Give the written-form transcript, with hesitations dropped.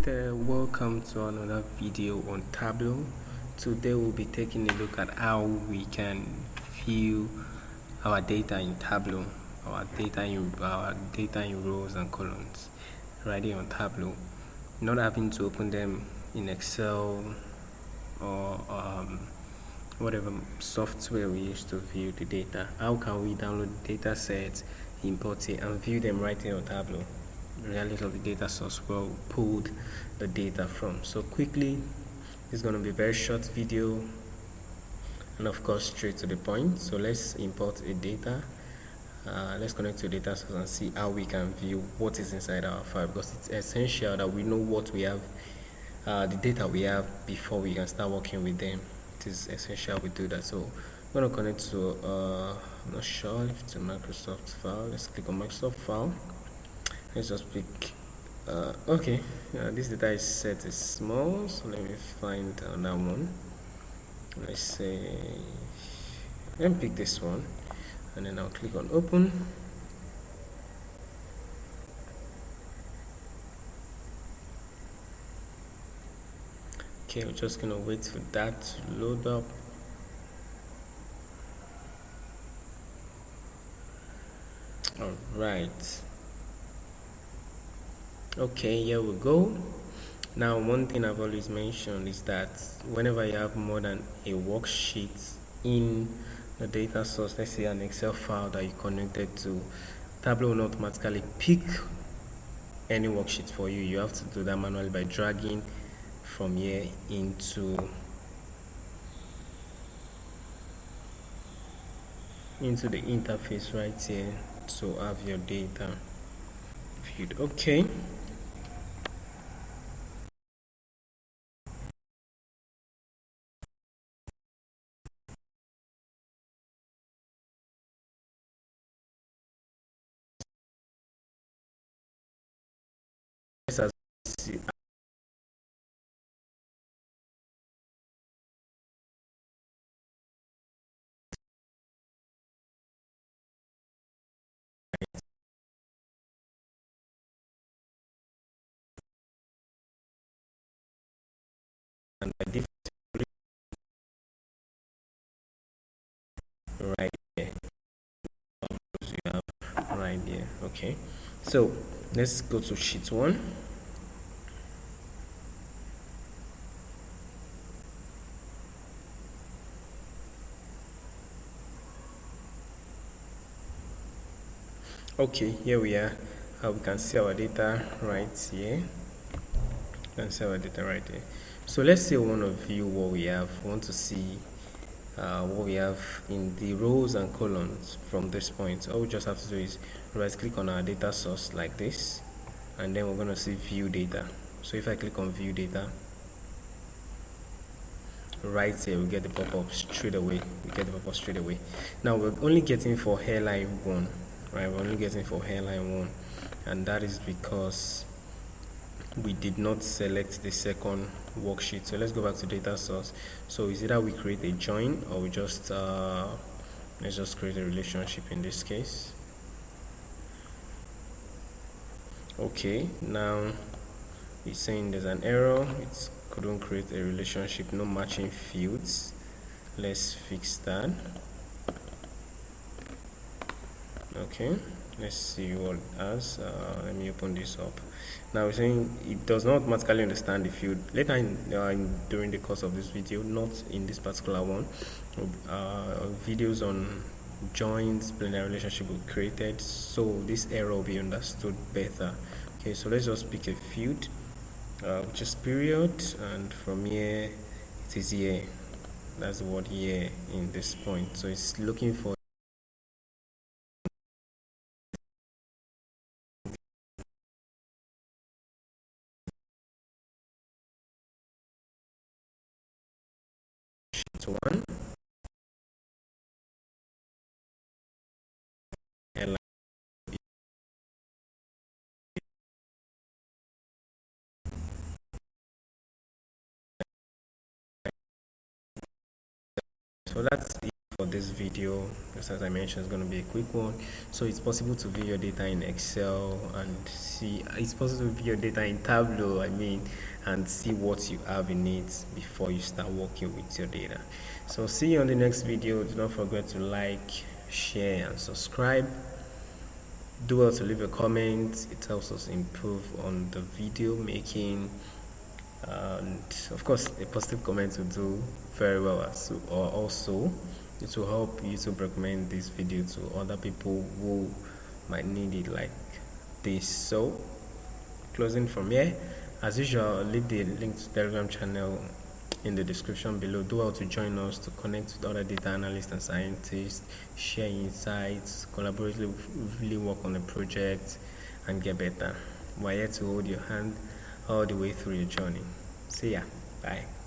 there, welcome to another video on Tableau. Today we'll be taking a look at how we can view our data in Tableau, our data in rows and columns right here on Tableau, not having to open them in Excel or whatever software we use to view the data. How can we download the data sets, import it, and view them right here on Tableau? Reality of the data source where we pulled the data from. So quickly, it's going to be a very short video and of course straight to the point. So let's import a data. Let's connect to the data source and see how we can view what is inside our file, because it's essential that we know what we have, the data we have, before we can start working with them. It is essential we do that. So I'm going to connect to I'm not sure if it's a Microsoft file. Let's click on Microsoft file. Let's just pick okay, this data is set is small, so let me find another one. Let's say, let me pick this one, and then I'll click on open. Okay, we're just gonna wait for that to load up. All right. Okay, here we go. Now, one thing I've always mentioned is that whenever you have more than a worksheet in the data source, let's say an Excel file that you connected to, Tableau will not automatically pick any worksheet for you. You have to do that manually by dragging from here into the interface right here to have your data viewed. Okay. Let's see. And by default, right here, you have right here. Okay, so let's go to sheet 1. Okay, here we are. We can see our data right here. So let's say we want to view what we have. We want to see what we have in the rows and columns from this point. All we just have to do is right click on our data source like this, and then we're going to see view data. So if I click on view data, right here we get the pop-up straight away. Now we're only getting for hairline 1, right? We're only getting for hairline 1, and that is because we did not select the second worksheet. So let's go back to data source. So is either we create a join, or we just let's just create a relationship in this case. Okay, now it's saying there's an error. It couldn't create a relationship, no matching fields. Let's fix that. Okay, let's see what else. Let me open this up. Now we're saying it does not automatically understand the field. Later during the course of this video, not in this particular one, videos on joins, linear relationship were created, so this error will be understood better. Okay, so let's just pick a field, which is period, and from here it is year. That's the word year in this point. So it's looking for sheet 1. So that's it for this video, just as I mentioned, is going to be a quick one. So it's possible to view your data in Excel and see, it's possible to view your data in Tableau, and see what you have in it before you start working with your data. So see you on the next video. Do not forget to like, share and subscribe. Do well to leave a comment. It helps us improve on the video making, and of course a positive comment will do very well. Or also it will help YouTube recommend this video to other people who might need it like this. So closing from here, as usual, I'll leave the link to the Telegram channel in the description below. Do well to join us to connect with other data analysts and scientists, share insights, collaboratively work on a project and get better. We're here to hold your hand all the way through your journey. See ya. Bye.